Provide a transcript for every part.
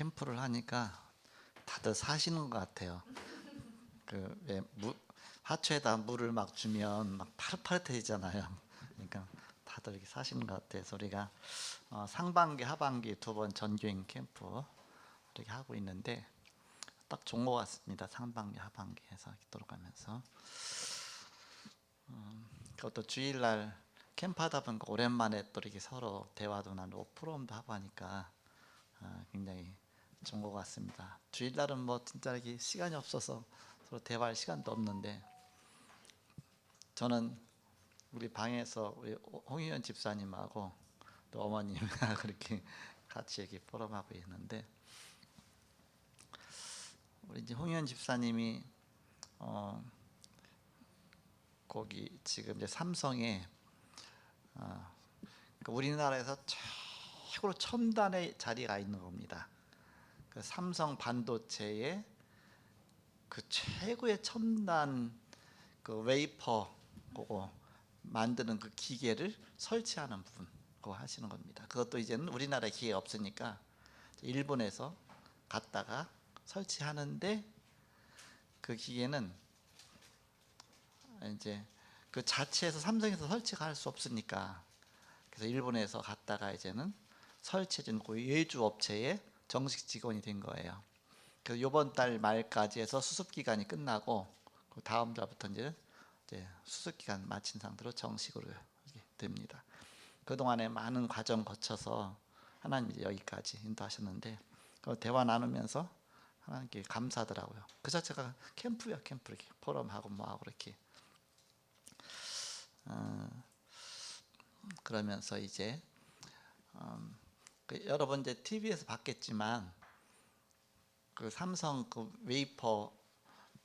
캠프를 하니까 다들 사시는 것 같아요. 그왜 하초에다 물을 막 주면 막 파릇파릇해지잖아요. 그러니까 다들 이렇게 사시는 것 같아요. 그래서 우리가 상반기, 하반기 두 번 전교인 캠프 이렇게 하고 있는데 딱 좋은 것 같습니다. 상반기, 하반기 해서 돌아가면서 그것도 주일날 캠프하다 보니까 오랜만에 또 이렇게 서로 대화도 나누고 프로그램도 하고 하니까 굉장히 좋은 것 같습니다. 주일날은 뭐 진짜 이렇게 시간이 없어서 서로 대화할 시간도 없는데 저는 우리 방에서 우리 홍희연 집사님하고 또 어머님하고 그렇게 같이 이렇게 포럼하고 있는데 우리 이제 홍희연 집사님이 거기 지금 이제 삼성에 그러니까 우리나라에서 최고로 첨단의 자리가 있는 겁니다. 그 삼성 반도체의 그 최고의 첨단 그 웨이퍼 그거 만드는 그 기계를 설치하는 부분 그거 하시는 겁니다. 그것도 이제는 우리나라에 기계가 없으니까 일본에서 갔다가 설치하는데 그 기계는 이제 그 자체에서 삼성에서 설치가 할 수 없으니까 그래서 일본에서 갔다가 이제는 설치해준 그 외주 업체의 정식 직원이 된 거예요. 그래서 이번 달 말까지 해서 수습 기간이 끝나고 그 다음 달부터 이제 수습 기간 마친 상태로 정식으로 됩니다. 그 동안에 많은 과정 거쳐서 하나님이 여기까지 인도하셨는데 그 대화 나누면서 하나님께 감사하더라고요. 그 자체가 캠프야 캠프 이렇게 포럼하고 뭐하고 이렇게 그러면서 이제 여러분 이제 TV에서 봤겠지만 그 삼성 그 웨이퍼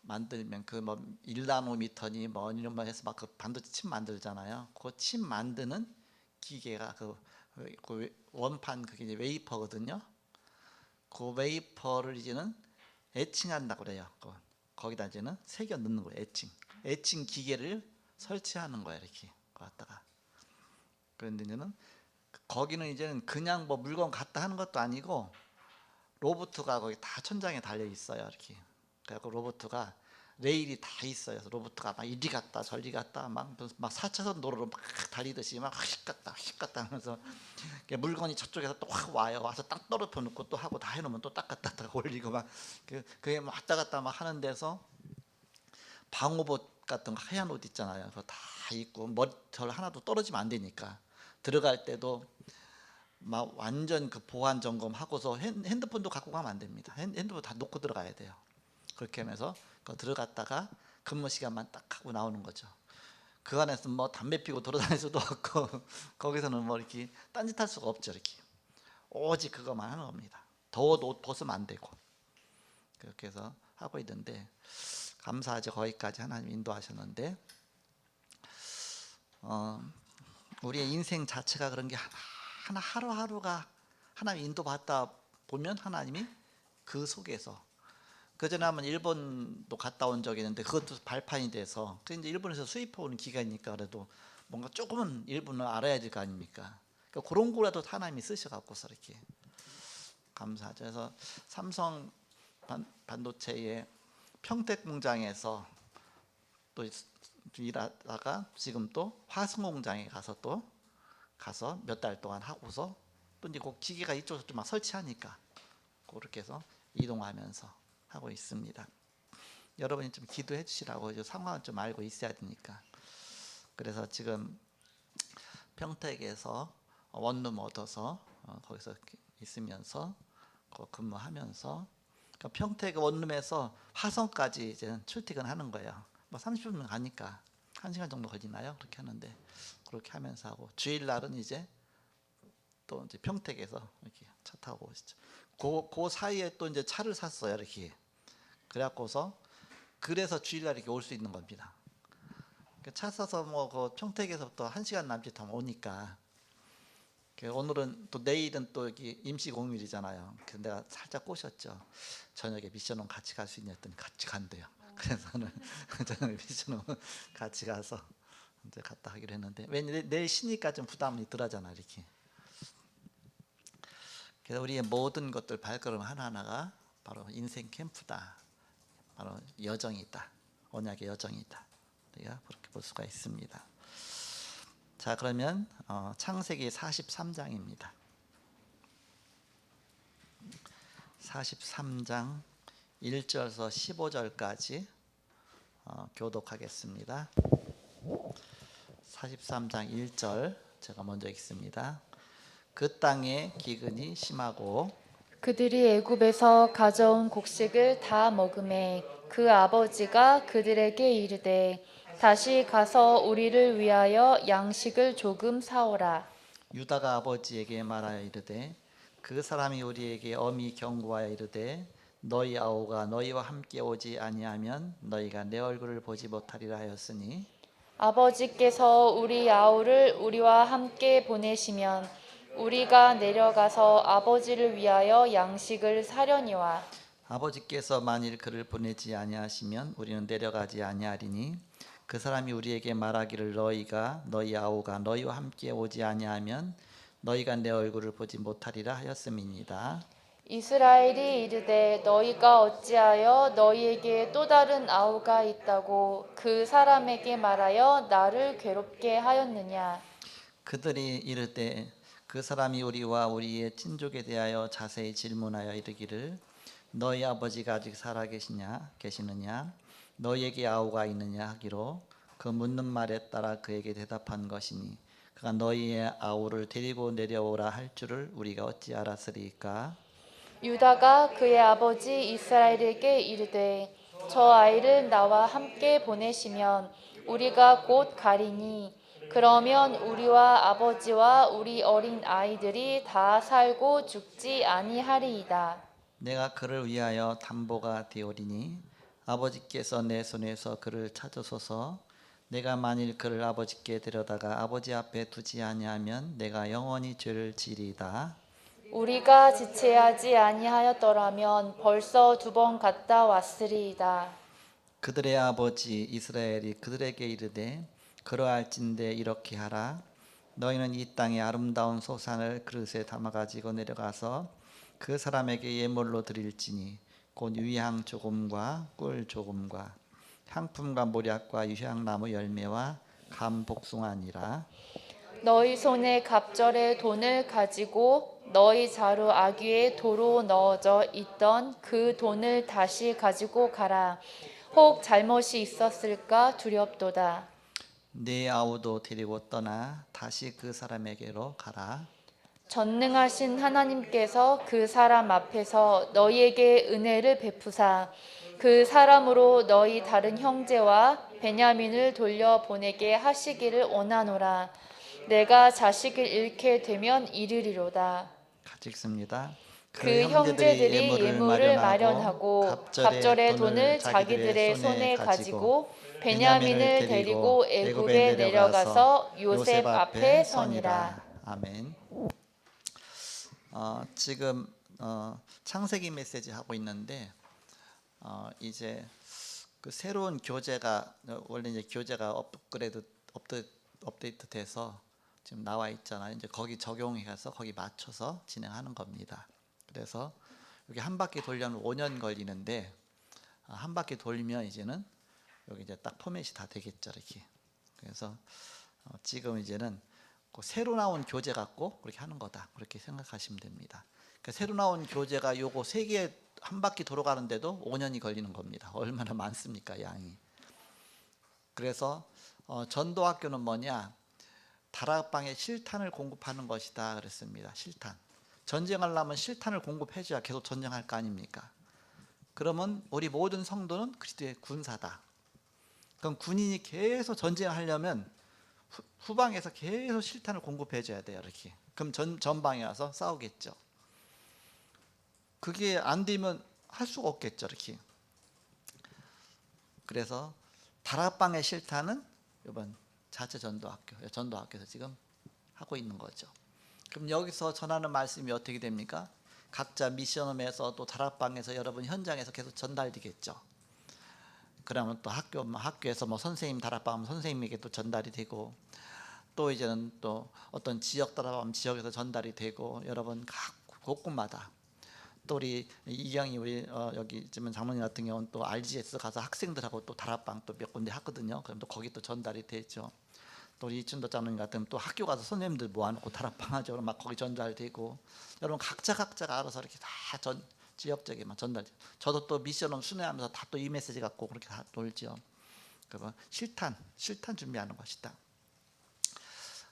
만들면 그 뭐 1나노미터니 뭐 이런 거 해서 막 그 반도체 칩 만들잖아요. 그 칩 만드는 기계가 그 원판 그게 이제 웨이퍼거든요. 그 웨이퍼를 이제는 에칭한다고 그래요. 거기다 이제는 새겨 넣는 거예요. 에칭 기계를 설치하는 거예요. 이렇게 갖다가. 그런데 이제는 거기는 이제는 그냥 뭐 물건 갖다 하는 것도 아니고 로봇가 거기 다 천장에 달려 있어요. 이렇게. 그래서 로봇가 레일이 다 있어요. 그래서 로봇가 막 이리 갔다 저리 갔다 막 4차선 도로로 막 달리듯이 막 휙 갔다 하면서 물건이 저쪽에서 또 확 와요. 와서 딱 떨어져 놓고 또 하고 다 해놓으면 또 딱 갖다 올리고 막 그게 막 왔다 갔다 막 하는 데서 방호복 같은 거 하얀 옷 있잖아요. 그거 다 입고 머리털 하나도 떨어지면 안 되니까 들어갈 때도 막 완전 그 보안 점검 하고서 핸드폰도 갖고 가면 안 됩니다. 핸드폰 다 놓고 들어가야 돼요. 그렇게 하면서 들어갔다가 근무 시간만 딱 하고 나오는 거죠. 그 안에서 뭐 담배 피고 돌아다닐 수도 없고 거기서는 뭐 이렇게 딴짓할 수가 없죠. 이렇게 오직 그것만 하는 겁니다. 더워도 옷 벗으면 안 되고 그렇게 해서 하고 있는데 감사하죠. 거기까지 하나님 인도하셨는데 우리의 인생 자체가 그런 게 하나 하루하루가 하나님 인도받다 보면 하나님이 그 속에서 그전에 한번 일본도 갔다 온 적이 있는데 그것도 발판이 돼서 그 이제 일본에서 수입해 오는 기간이니까 그래도 뭔가 조금은 일본을 알아야 될 거 아닙니까? 그러니까 그런 거라도 하나님이 쓰셔갖고서 이렇게 감사하죠. 그래서 삼성 반도체의 평택 공장에서 또 일하다가 지금 또 화성 공장에 가서 몇 달 동안 하고서 또 이제 그 기계가 이쪽에서 좀 막 설치하니까 그렇게 해서 이동하면서 하고 있습니다. 여러분이 좀 기도해 주시라고 상황을 좀 알고 있어야 되니까. 그래서 지금 평택에서 원룸 얻어서 거기서 있으면서 근무하면서 그러니까 평택 원룸에서 화성까지 이제 출퇴근하는 거예요. 뭐 30분 가니까 1시간 정도 걸리나요? 그렇게 하는데 그렇게 하면서 하고 주일날은 이제 또 이제 평택에서 이렇게 차 타고 오시죠. 그 사이에 또 이제 차를 샀어요. 이렇게 그래갖고서 그래서 주일날 이렇게 올 수 있는 겁니다. 차 사서 뭐 그 평택에서부터 1시간 남짓 하면 오니까 오늘은 또 내일은 또 여기 임시 공휴일이잖아요. 그래서 내가 살짝 꼬셨죠. 저녁에 미션홈 같이 갈 수 있냐 했더니 같이 간대요. 그래서는 저녁에 미션홈 같이 가서 이제 갔다 하기로 했는데 왜냐 내일 쉬니까 좀 부담이 덜하잖아 이렇게. 그래서 우리의 모든 것들 발걸음 하나하나가 바로 인생 캠프다. 바로 여정이다. 언약의 여정이다. 우리가 그렇게 볼 수가 있습니다. 자, 그러면 창세기 43장입니다. 43장 1절에서 15절까지 교독하겠습니다. 43장 1절 제가 먼저 읽습니다. 그 땅에 기근이 심하고 그들이 애굽에서 가져온 곡식을 다 먹음에 그 아버지가 그들에게 이르되 다시 가서 우리를 위하여 양식을 조금 사오라. 유다가 아버지에게 말하여 이르되 그 사람이 우리에게 엄히 경고하여 이르되 너희 아우가 너희와 함께 오지 아니하면 너희가 내 얼굴을 보지 못하리라 하였으니 아버지께서 우리 아우를 우리와 함께 보내시면 우리가 내려가서 아버지를 위하여 양식을 사려니와. 아버지께서 만일 그를 보내지 아니하시면 우리는 내려가지 아니하리니 그 사람이 우리에게 말하기를 너희가 너희 아우가 너희와 함께 오지 아니하면 너희가 내 얼굴을 보지 못하리라 하였음이니이다. 이스라엘이 이르되 너희가 어찌하여 너희에게 또 다른 아우가 있다고 그 사람에게 말하여 나를 괴롭게 하였느냐. 그들이 이르되 그 사람이 우리와 우리의 친족에 대하여 자세히 질문하여 이르기를 너희 아버지가 아직 살아 계시느냐 너희에게 아우가 있느냐 하기로 그 묻는 말에 따라 그에게 대답한 것이니 그가 너희의 아우를 데리고 내려오라 할 줄을 우리가 어찌 알았으리까. 유다가 그의 아버지 이스라엘에게 이르되 저 아이를 나와 함께 보내시면 우리가 곧 가리니 그러면 우리와 아버지와 우리 어린 아이들이 다 살고 죽지 아니하리이다. 내가 그를 위하여 담보가 되오리니 아버지께서 내 손에서 그를 찾으소서. 내가 만일 그를 아버지께 데려다가 아버지 앞에 두지 아니하면 내가 영원히 죄를 지리이다. 우리가 지체하지 아니하였더라면 벌써 2번 갔다 왔으리이다. 그들의 아버지 이스라엘이 그들에게 이르되 그러할진대 이렇게 하라. 너희는 이 땅의 아름다운 소산을 그릇에 담아 가지고 내려가서 그 사람에게 예물로 드릴지니 곧 유향 조금과 꿀 조금과 향품과 모략과 유향나무 열매와 감 복숭아니라. 너희 손에 갑절의 돈을 가지고 너희 자루 아귀에 도로 넣어져 있던 그 돈을 다시 가지고 가라. 혹 잘못이 있었을까 두렵도다. 네 아우도 데리고 떠나 다시 그 사람에게로 가라. 전능하신 하나님께서 그 사람 앞에서 너희에게 은혜를 베푸사 그 사람으로 너희 다른 형제와 베냐민을 돌려보내게 하시기를 원하노라. 내가 자식을 잃게 되면 이르리로다. 같이 읽습니다. 그 형제들이 예물을 마련하고 갑절의 돈을 자기들의 손에 가지고 베냐민을 데리고 애굽에 내려가서 요셉 앞에 서니라. 아멘. 지금 창세기 메시지 하고 있는데 이제 그 새로운 교재가 원래 이제 교재가 업데이트 돼서 지금 나와 있잖아요. 이제 거기 적용해서 거기 맞춰서 진행하는 겁니다. 그래서 여기 한 바퀴 돌려면 5년 걸리는데 한 바퀴 돌면 이제는 여기 이제 딱 포맷이 다 되겠죠, 이렇게. 그래서 지금 이제는 그 새로 나온 교재 갖고 그렇게 하는 거다, 그렇게 생각하시면 됩니다. 그러니까 새로 나온 교재가 요거 3개 한 바퀴 돌아가는데도 5년이 걸리는 겁니다. 얼마나 많습니까, 양이. 그래서 전도학교는 뭐냐, 다락방에 실탄을 공급하는 것이다 그랬습니다. 실탄. 전쟁하려면 실탄을 공급해줘야 계속 전쟁할 거 아닙니까? 그러면 우리 모든 성도는 그리스도의 군사다. 그럼 군인이 계속 전쟁하려면 후방에서 계속 실탄을 공급해줘야 돼요, 이렇게. 그럼 전방에 와서 싸우겠죠. 그게 안 되면 할 수가 없겠죠, 이렇게. 그래서 다락방의 실탄은 이번 자체 전도학교에서 지금 하고 있는 거죠. 그럼 여기서 전하는 말씀이 어떻게 됩니까? 각자 미션홈에서 또 다락방에서 여러분 현장에서 계속 전달되겠죠. 그러면 또 학교에서 뭐 선생님 다락방하면 선생님에게 또 전달이 되고, 또 이제는 또 어떤 지역 다락방하면 지역에서 전달이 되고, 여러분 각 곳곳마다. 또 우리 이경이 우리 여기 지금 장모님 같은 경우는 또 RGS 가서 학생들하고 또 다락방 또 몇 군데 하거든요. 그럼 또 거기 또 전달이 되죠. 또 우리 이춘도 장로님 같은 또 학교 가서 선생님들 모아놓고 다락방 하죠. 그럼 막 거기 전달되고, 여러분 각자가 알아서 이렇게 다 지역적에만 전달. 저도 또 미션홈 순회하면서 다 또 이 메시지 갖고 그렇게 다 놀죠. 그거 실탄 준비하는 것이다.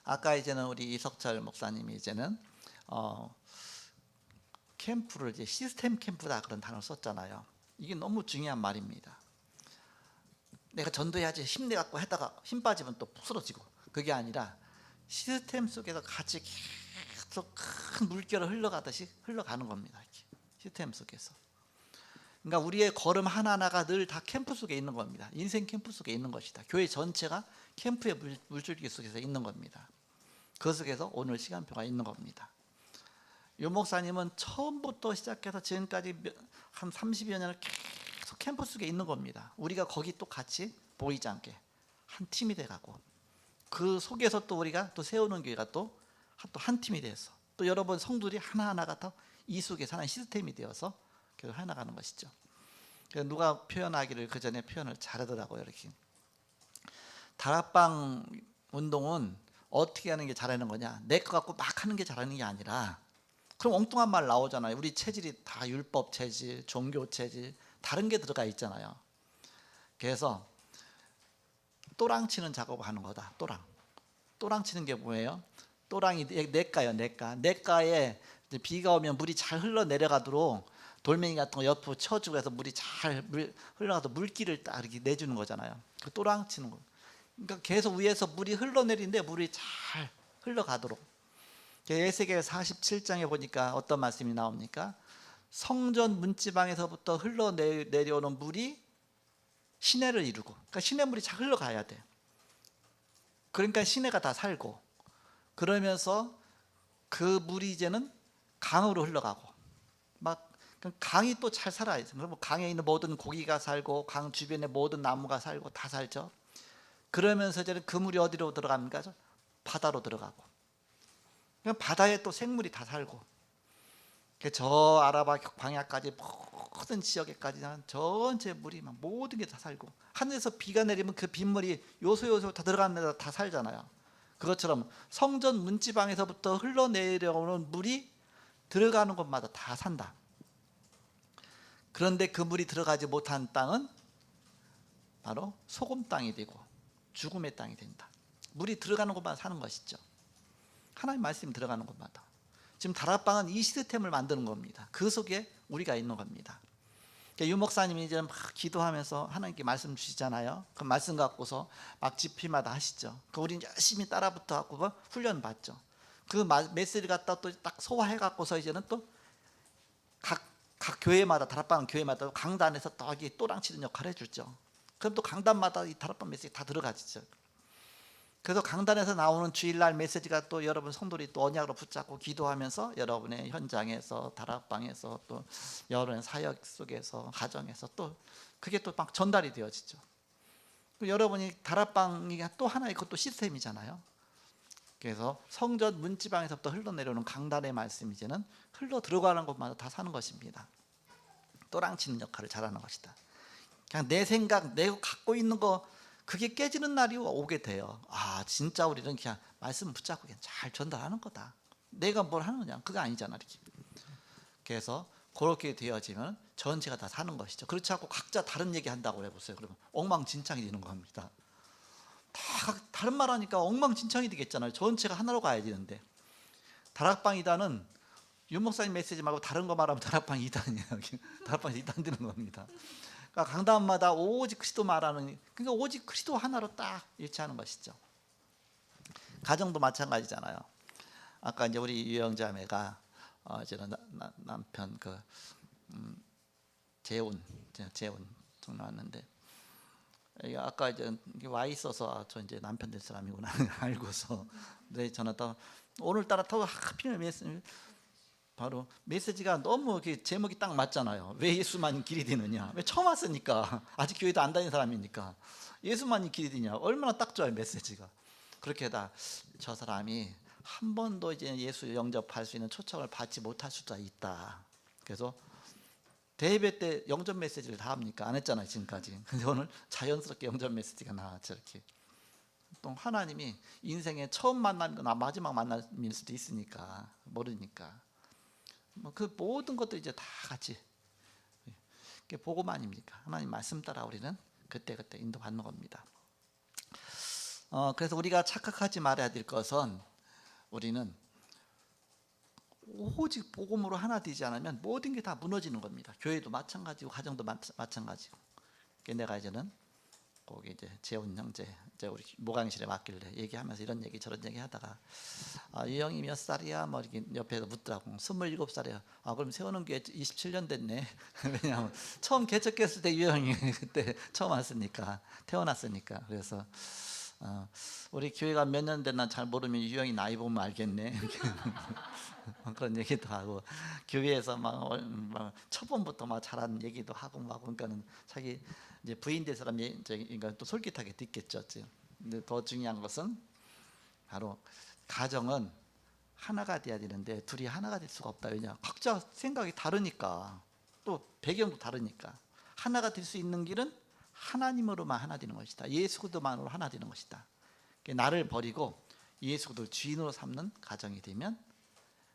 아까 이제는 우리 이석철 목사님이 이제는 캠프를 이제 시스템 캠프다 그런 단어를 썼잖아요. 이게 너무 중요한 말입니다. 내가 전도해야지 힘내 갖고 하다가 힘 빠지면 또 쓰러지고, 그게 아니라 시스템 속에서 같이 계속 큰 물결을 흘러가듯이 흘러가는 겁니다. 이렇게. 시스템 속에서. 그러니까 우리의 걸음 하나하나가 늘 다 캠프 속에 있는 겁니다. 인생 캠프 속에 있는 것이다. 교회 전체가 캠프의 물줄기 속에서 있는 겁니다. 그 속에서 오늘 시간표가 있는 겁니다. 유 목사님은 처음부터 시작해서 지금까지 한 30여 년을 계속 캠프 속에 있는 겁니다. 우리가 거기 또 같이 보이지 않게 한 팀이 돼가고, 그 속에서 또 우리가 또 세우는 교회가 또 한 팀이 돼서 또 여러분 성도들이 하나하나가 또 이 속에서 하나의 시스템이 되어서 계속 해나가는 것이죠. 그래서 누가 표현하기를 그 전에 표현을 잘하더라고요. 이렇게 다락방 운동은 어떻게 하는 게 잘하는 거냐, 내 거 갖고 막 하는 게 잘하는 게 아니라, 그럼 엉뚱한 말 나오잖아요. 우리 체질이 다 율법 체질, 종교 체질, 다른 게 들어가 있잖아요. 그래서 또랑 치는 작업을 하는 거다. 또랑 치는 게 뭐예요? 또랑이 냇가요. 냇가에 비가 오면 물이 잘 흘러내려가도록 돌멩이 같은 거 옆으로 쳐주고 해서 물이 잘 흘러가서 물길을 딱 이렇게 내주는 거잖아요. 그 또랑 치는 거. 그러니까 계속 위에서 물이 흘러내리는데 물이 잘 흘러가도록. 에스겔 47장에 보니까 어떤 말씀이 나옵니까? 성전 문지방에서부터 흘러내려오는 물이 시내를 이루고, 그러니까 시내물이 잘 흘러가야 돼. 그러니까 시내가 다 살고, 그러면서 그 물이 이제는 강으로 흘러가고, 막 강이 또 잘 살아요. 그럼 강에 있는 모든 고기가 살고, 강 주변에 모든 나무가 살고 다 살죠. 그러면서 이제는 그 물이 어디로 들어갑니까? 바다로 들어가고, 바다에 또 생물이 다 살고, 저 아라바 광야까지 모든 지역에까지 전체 물이 막 모든 게 다 살고, 하늘에서 비가 내리면 그 빗물이 요소 다 들어가는 데다 다 살잖아요. 그것처럼 성전 문지방에서부터 흘러내려오는 물이 들어가는 곳마다 다 산다. 그런데 그 물이 들어가지 못한 땅은 바로 소금 땅이 되고 죽음의 땅이 된다. 물이 들어가는 곳마다 사는 것이죠. 하나님 말씀이 들어가는 곳마다. 지금 다락방은 이 시스템을 만드는 겁니다. 그 속에 우리가 있는 겁니다. 유 목사님이 이제 막 기도하면서 하나님께 말씀 주시잖아요. 그 말씀 갖고서 막 집회마다 하시죠. 그 우리는 열심히 따라붙어 갖고 훈련 받죠. 그 메시지를 갖다 또 딱 소화해 갖고서 이제는 또 각 교회마다, 다락방 교회마다 강단에서 또 또랑 치는 역할을 해주죠. 그럼 또 강단마다 이 다락방 메시지 다 들어가지죠. 그래서 강단에서 나오는 주일날 메시지가 또 여러분 성도들이 또 언약으로 붙잡고 기도하면서 여러분의 현장에서, 다락방에서, 또 여러분의 사역 속에서, 가정에서 또 그게 또 막 전달이 되어지죠. 여러분이 다락방이 또 하나의 그것도 시스템이잖아요. 그래서 성전 문지방에서부터 흘러내려오는 강단의 말씀이 이제는 흘러 들어가는 곳마다 다 사는 것입니다. 또랑 치는 역할을 잘하는 것이다. 그냥 내 생각, 내가 갖고 있는 거 그게 깨지는 날이 오게 돼요. 아, 진짜 우리는 그냥 말씀 붙잡고 그냥 잘 전달하는 거다. 내가 뭘 하느냐, 그거 아니잖아. 이렇게. 그래서 그렇게 되어지면 전체가 다 사는 것이죠. 그렇지 않고 각자 다른 얘기 한다고 해보세요. 그러면 엉망진창이 되는 겁니다. 다 다른 말 하니까 엉망진창이 되겠잖아요. 전체가 하나로 가야 되는데. 다락방 2단은 유 목사님 메시지 말고 다른 거 말하면 다락방 2단이에요. 다락방 2단 되는 겁니다. 그러니까 강단마다 오직 그리스도 말하는, 그러니까 오직 그리스도 하나로 딱 일치하는 것이죠. 가정도 마찬가지잖아요. 아까 이제 우리 유영자매가 이제는 남편 재훈 좀 나왔는데, 아까 이제 와 있어서 저 이제 남편 될 사람이구나 알고서 네 전화 또 오늘따라 더 하필 바로 메시지가 너무 제목이 딱 맞잖아요. 왜 예수만이 길이 되느냐? 왜 처음 왔으니까, 아직 교회도 안 다니는 사람이니까 예수만이 길이 되냐? 얼마나 딱 좋아요 메시지가. 그렇게 다 저 사람이 한 번도 이제 예수 영접할 수 있는 초청을 받지 못할 수도 있다. 그래서 대예배 때 영접 메시지를 다 합니까? 안 했잖아요 지금까지. 근데 오늘 자연스럽게 영접 메시지가 나왔죠. 이렇게 또 하나님이 인생의 처음 만남이나 마지막 만남일 수도 있으니까 모르니까 뭐 그 모든 것도 이제 다 같이 그게 복음 아닙니까? 하나님 말씀 따라 우리는 그때그때 인도받는 겁니다. 그래서 우리가 착각하지 말아야 될 것은 우리는 오직 복음으로 하나 되지 않으면 모든 게 다 무너지는 겁니다. 교회도 마찬가지고 가정도 마찬가지고. 내가 이제는 거기 이제 재훈 형제 이제 우리 모강실에 맡길래 얘기하면서 이런 얘기 저런 얘기 하다가 이 형이 몇 살이야? 뭐 이렇게 옆에서 묻더라고. 27살이야. 그럼 세우는 교회 27년 됐네. 왜냐하면 처음 개척했을 때 이 형이 그때 처음 왔으니까 태어났으니까. 그래서 우리 교회가 몇 년 됐나 잘 모르면 이 형이 나이 보면 알겠네. 그런 얘기도 하고 교회에서 막 초반부터 막 잘한 얘기도 하고 막 그러니까는 자기 이제 부인 될 사람이 그러니까 또 솔깃하게 듣겠죠. 근데 더 중요한 것은 바로 가정은 하나가 돼야 되는데 둘이 하나가 될 수가 없다. 왜냐? 각자 생각이 다르니까 또 배경도 다르니까 하나가 될 수 있는 길은 하나님으로만 하나 되는 것이다. 예수 그리스도만으로 하나 되는 것이다. 나를 버리고 예수 그리스도를 주인으로 삼는 가정이 되면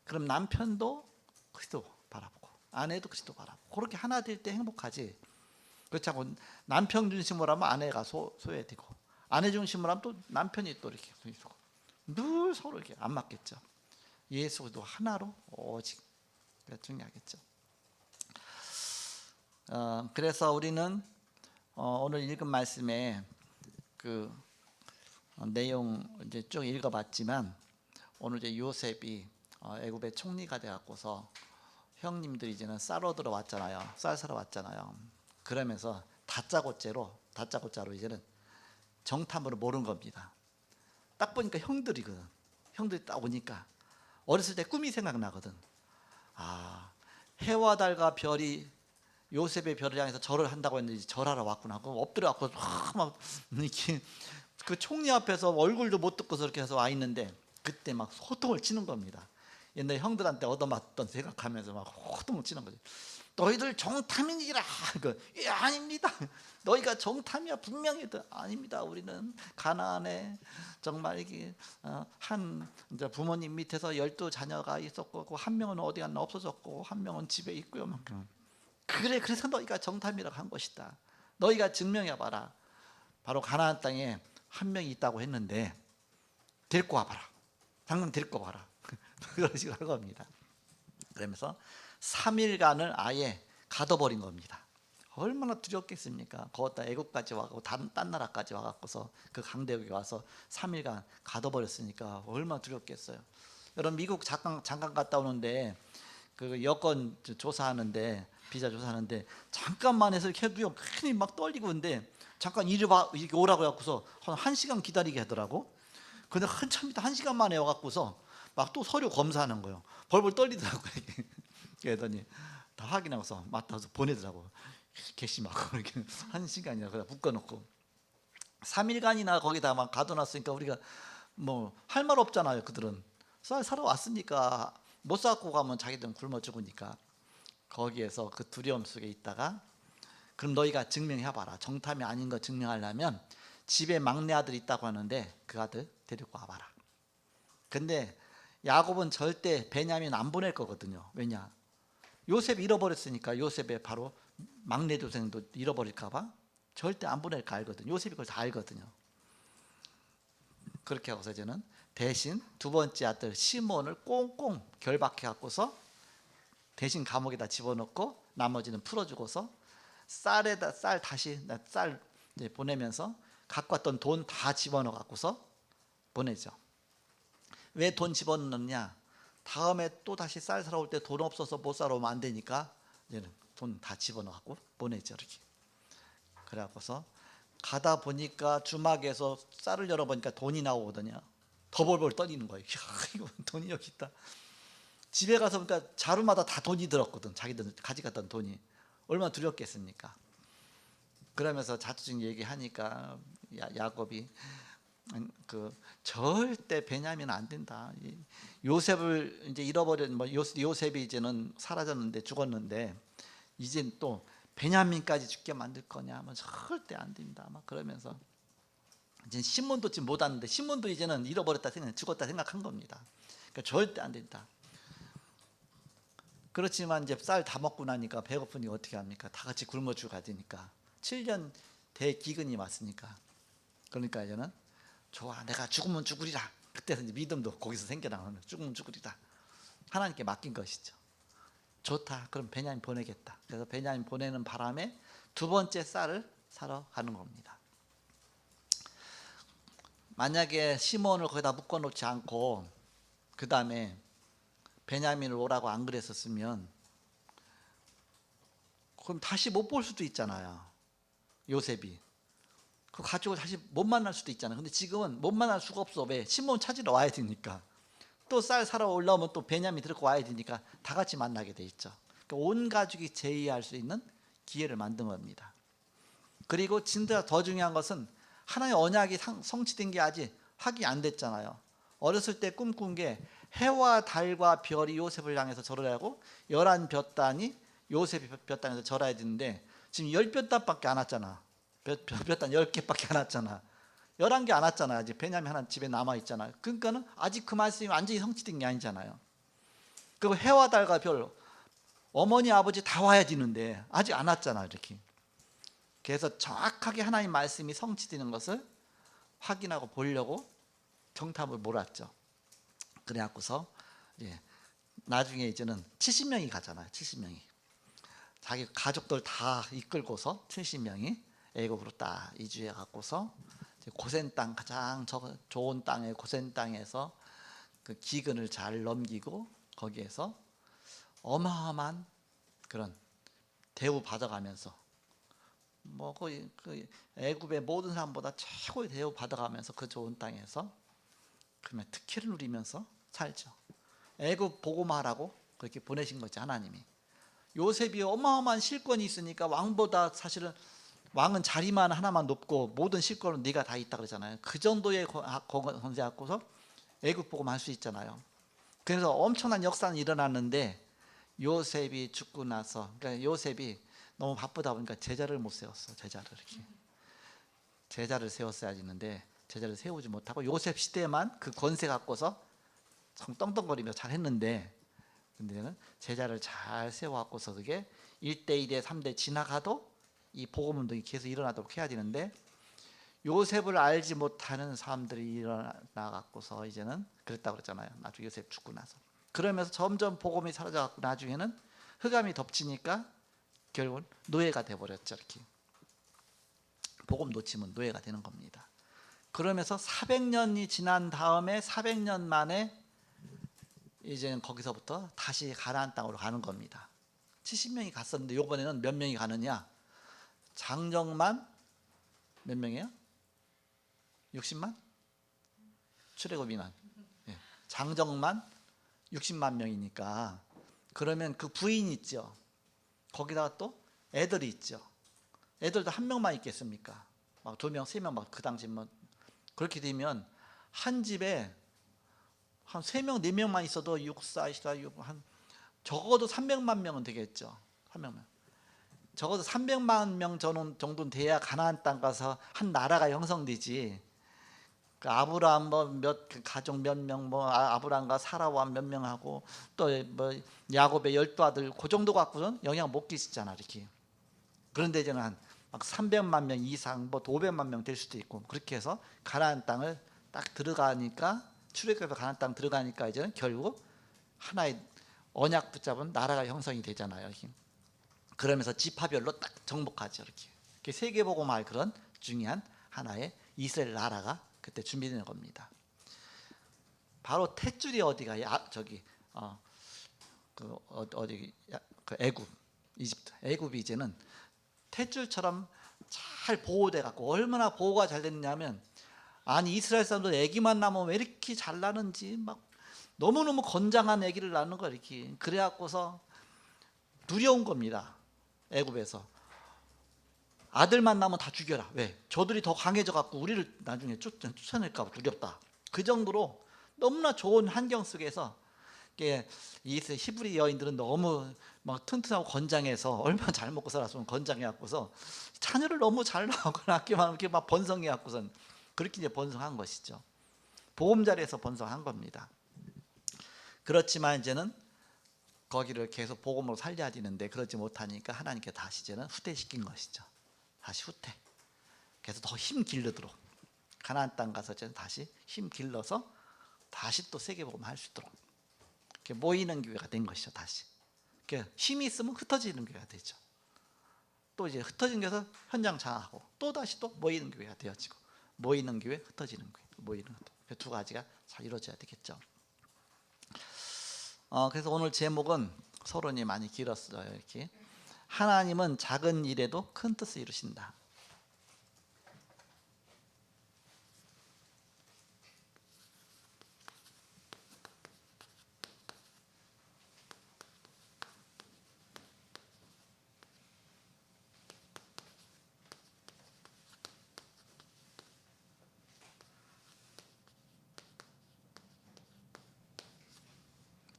그럼 남편도 그리스도 바라보고 아내도 그리스도 바라보고 그렇게 하나 될 때 행복하지. 그렇지 않고 남편 중심으로 하면 아내가 소외되고 아내 중심으로 하면 또 남편이 또 이렇게 소외되고 늘 서로 이렇게 안 맞겠죠. 예수 그리스도 하나로 오직 중요하겠죠. 그래서 우리는 오늘 읽은 말씀에 그 내용 이제 쭉 읽어봤지만 오늘 이제 요셉이 애굽의 총리가 되었고서 형님들이 이제는 쌀로 들어왔잖아요. 쌀 사러 왔잖아요. 그러면서 다짜고짜로 이제는 정탐으로 모른 겁니다. 딱 보니까 형들이거든. 형들이 딱 오니까 어렸을 때 꿈이 생각나거든. 해와 달과 별이 요셉의 별을 향해서 절을 한다고 했는데 절하러 왔구나. 그럼 엎드려 갖고 막 이렇게 그 총리 앞에서 얼굴도 못 듣고서 이렇게 해서 와 있는데 그때 막 호통을 치는 겁니다. 옛날 형들한테 얻어맞던 생각하면서 막 호통을 치는 거죠. 너희들 정탐이니라. 예, 아닙니다. 너희가 정탐이야 분명히 아닙니다. 우리는 가나안에 정말 이게 한 이제 부모님 밑에서 12자녀가 있었고 한 명은 어디 갔나 없어졌고 한 명은 집에 있고요. 그래서 너희가 정탐이라고 한 것이다. 너희가 증명해 봐라. 바로 가나안 땅에 한 명이 있다고 했는데 데리고 와봐라. 당장 데리고 와라. 그런 식으로 한 겁니다. 그러면서 3일간을 아예 가둬버린 겁니다. 얼마나 두렵겠습니까? 거기다 애국까지 와고 딴 나라까지 와갖고서 그 강대국에 와서 3일간 가둬버렸으니까 얼마나 두렵겠어요. 여러분 미국 잠깐 갔다 오는데 그 여권 조사하는데 비자 조사하는데 잠깐만 해서 이렇게 해도요 괜히 막 떨리고 근데 잠깐 이리 오라고 해갖고서 한 1시간 기다리게 하더라고. 근데 한참 있다 1시간 만에 와갖고서 막 또 서류 검사하는 거예요. 벌벌 떨리더라고요. 그러더니 다 확인하고서 맡아서 보내더라고. 개심하고 이렇게 1시간이나 그냥 묶어놓고 3일간이나 거기다 막 가둬놨으니까 우리가 뭐 할 말 없잖아요. 그들은 사러 왔으니까 못 사고 가면 자기들은 굶어 죽으니까 거기에서 그 두려움 속에 있다가 그럼 너희가 증명해봐라. 정탐이 아닌 거 증명하려면 집에 막내 아들 있다고 하는데 그 아들 데리고 와봐라. 근데 야곱은 절대 베냐민 안 보낼 거거든요. 왜냐? 요셉이 잃어버렸으니까 요셉의 바로 막내 동생도 잃어버릴까봐 절대 안 보낼 거 알거든요. 요셉이 그걸 다 알거든요. 그렇게 하고서 이제는 대신 두 번째 아들 시몬을 꽁꽁 결박해 갖고서 대신 감옥에다 집어넣고 나머지는 풀어주고서 쌀 이제 보내면서 갖고 왔던 돈 다 집어넣어 갖고서 보내죠. 왜 돈 집어넣느냐? 다음에 또 다시 쌀 사러 올 때 돈 없어서 못 사러 오면 안 되니까 이제는 돈 다 집어넣어 갖고 보내죠. 이렇게. 그래갖고서 가다 보니까 주막에서 쌀을 열어보니까 돈이 나오거든요. 더 벌벌 떨리는 거예요. 야, 이거 돈이 여기 있다. 집에 가서 보니까 자루마다 다 돈이 들었거든. 자기들 가져갔던 돈이. 얼마나 두렵겠습니까? 그러면서 자주적 얘기하니까 야곱이 그 절대 베냐민은 안 된다. 요셉을 이제 잃어버린 뭐 요셉이 이제는 사라졌는데 죽었는데 이제 또 베냐민까지 죽게 만들 거냐? 뭐 절대 안 된다. 막 그러면서 이제 시몬도 지금 못 왔는데 시몬도 이제는 잃어버렸다 생각, 죽었다 생각한 겁니다. 그러니까 절대 안 된다. 그렇지만 이제 쌀 다 먹고 나니까 배고프니까 어떻게 합니까? 다 같이 굶어 죽어야 되니까 7년 대기근이 왔으니까 그러니까 이제는 좋아 내가 죽으면 죽으리라. 그때 이제 믿음도 거기서 생겨나는 죽으면 죽으리라. 하나님께 맡긴 것이죠. 좋다. 그럼 베냐민 보내겠다. 그래서 베냐민 보내는 바람에 두 번째 쌀을 사러 가는 겁니다. 만약에 시몬을 거기다 묶어놓지 않고 그 다음에 베냐민을 오라고 안 그랬었으면 그럼 다시 못 볼 수도 있잖아요. 요셉이 그 가족을 다시 못 만날 수도 있잖아요. 근데 지금은 못 만날 수가 없어. 왜? 시몬 찾으러 와야 되니까. 또 쌀 사러 올라오면 또 베냐민 데리고 와야 되니까 다 같이 만나게 돼 있죠. 그러니까 온 가족이 제의할 수 있는 기회를 만든 겁니다. 그리고 진짜 더 중요한 것은 하나님의 언약이 성취된 게 아직 확이 안 됐잖아요. 어렸을 때 꿈꾼 게 해와 달과 별이 요셉을 향해서 절하고 11볕단이 요셉이 볕단에서 절해야 되는데 지금 10볕단밖에 안 왔잖아. 볕단 10개밖에 안 왔잖아. 11개 안 왔잖아. 아직 베냐민 하나 집에 남아있잖아요. 그러니까는 아직 그 말씀이 완전히 성취된 게 아니잖아요. 그리고 해와 달과 별 어머니 아버지 다 와야 되는데 아직 안 왔잖아. 이렇게. 그래서 정확하게 하나님 말씀이 성취되는 것을 확인하고 보려고 정탑을 몰았죠. 그래갖고서 나중에 이제는 70명이 가잖아요. 70명이 자기 가족들 다 이끌고서 70명이 애국으로 딱 이주해 갖고서 고센 땅 가장 좋은 땅에 고센 땅에서 그 기근을 잘 넘기고 거기에서 어마어마한 그런 대우 받아가면서 뭐 그 애굽의 모든 사람보다 최고의 대우 받아가면서 그 좋은 땅에서 그러면 특혜를 누리면서 살죠. 애굽 복음하라고 그렇게 보내신 거지 하나님이. 요셉이 어마어마한 실권이 있으니까 왕보다 사실은 왕은 자리만 하나만 높고 모든 실권은 네가 다 있다 그러잖아요. 그 정도의 권세 갖고서 애굽 복음할 수 있잖아요. 그래서 엄청난 역사는 일어났는데 요셉이 죽고 나서 그러니까 요셉이 너무 바쁘다 보니까 제자를 못 세웠어. 제자를 세웠어야 했는데 제자를 세우지 못하고 요셉 시대만 그 권세 갖고서 떵떵거리며 잘 했는데 근데는 제자를 잘 세워갖고서 그게 1대 2대 3대 지나가도 이 복음 운동이 계속 일어나도록 해야 되는데 요셉을 알지 못하는 사람들이 일어나 갖고서 이제는 그랬다고 그랬잖아요. 나중에 요셉 죽고 나서 그러면서 점점 복음이 사라져갖고 나중에는 흑암이 덮치니까 결국은 노예가 돼버렸죠. 이렇게 복음 놓치면 노예가 되는 겁니다. 그러면서 400년이 지난 다음에 400년 만에 이제는 거기서부터 다시 가나안 땅으로 가는 겁니다. 70명이 갔었는데 이번에는 몇 명이 가느냐? 장정만 몇 명이에요? 60만? 출애굽 인원 장정만 60만 명이니까 그러면 그 부인이 있죠. 거기다가 또 애들이 있죠. 애들도 한 명만 있겠습니까? 막 2명, 3명 막 그 당시 뭐 그렇게 되면 한 집에 한 3명, 4명만 있어도 6, 4, 4, 6, 한 적어도 300만 명은 되겠죠. 300만. 적어도 300만 명 정도는 돼야 가나안 땅 가서 한 나라가 형성되지. 그 아브라함 그 가족 몇 명, 아브라함과 사라와 몇 명하고 또 뭐 야곱의 12아들 그 정도 갖고는 영향 못 끼치잖아 이렇게. 그런데 이제는 한 막 300만 명 이상, 뭐 500만 명 될 수도 있고 그렇게 해서 가나안 땅을 딱 들어가니까 출애굽해서 가나안 땅 들어가니까 이제는 결국 하나의 언약 붙잡은 나라가 형성이 되잖아요. 이렇게. 그러면서 지파별로 딱 정복하죠. 이렇게 세계복음화의 그런 중요한 하나의 이스라엘 나라가 그때 준비되는 겁니다. 바로 탯줄이 어디가 그 애굽, 이집트, 애굽이 이제는 탯줄처럼 잘 보호돼 갖고 얼마나 보호가 잘 됐냐면 아니 이스라엘 사람들 애기만 낳으면 왜 이렇게 잘 나는지 막 너무너무 건장한 애기를 낳는 거야 이렇게. 그래 갖고서 두려운 겁니다. 애굽에서 아들만 나면 다 죽여라. 왜? 저들이 더 강해져 갖고 우리를 나중에 쫓아낼까 봐 두렵다. 그 정도로 너무나 좋은 환경 속에서 이 히브리 여인들은 너무 막 튼튼하고 건장해서 얼마나 잘 먹고 살았으면 건장해 갖고서 자녀를 너무 잘 낳거나 아끼면 이렇게 막 번성해 갖고선 그렇게 이제 번성한 것이죠. 보금자리에서 번성한 겁니다. 그렇지만 이제는 거기를 계속 복음으로 살려야 되는데 그러지 못하니까 하나님께 다시 이제는 후퇴시킨 것이죠. 다시 후퇴. 그래서 더 힘 길르도록 가나안 땅 가서 이제 다시 힘 길러서 다시 또 세계복음 할 수 있도록 이렇게 모이는 교회가 된 것이죠. 다시 힘이 있으면 흩어지는 교회가 되죠. 또 이제 흩어진 교회에서 현장 장악하고 또 다시 또 모이는 교회가 되어지고 모이는 교회, 흩어지는 교회, 모이는 그 두 가지가 잘 이루어져야 되겠죠. 그래서 오늘 제목은 서론이 많이 길었어요. 이렇게 하나님은 작은 일에도 큰 뜻을 이루신다.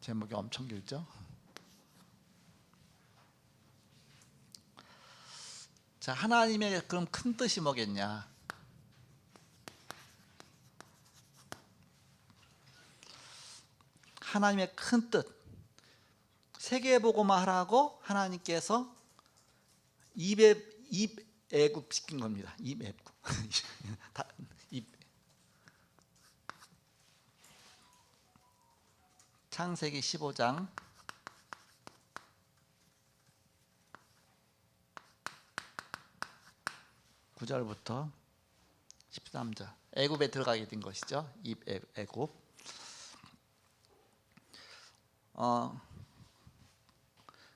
제목이 엄청 길죠? 자, 하나님의 그럼 큰 뜻이 뭐겠냐? 하나님의 큰 뜻, 세계복음화 하라고 하나님께서 입애굽 시킨 겁니다. 입애굽. 창세기 15장 9절부터 13절 애굽에 들어가게 된 것이죠. 애굽.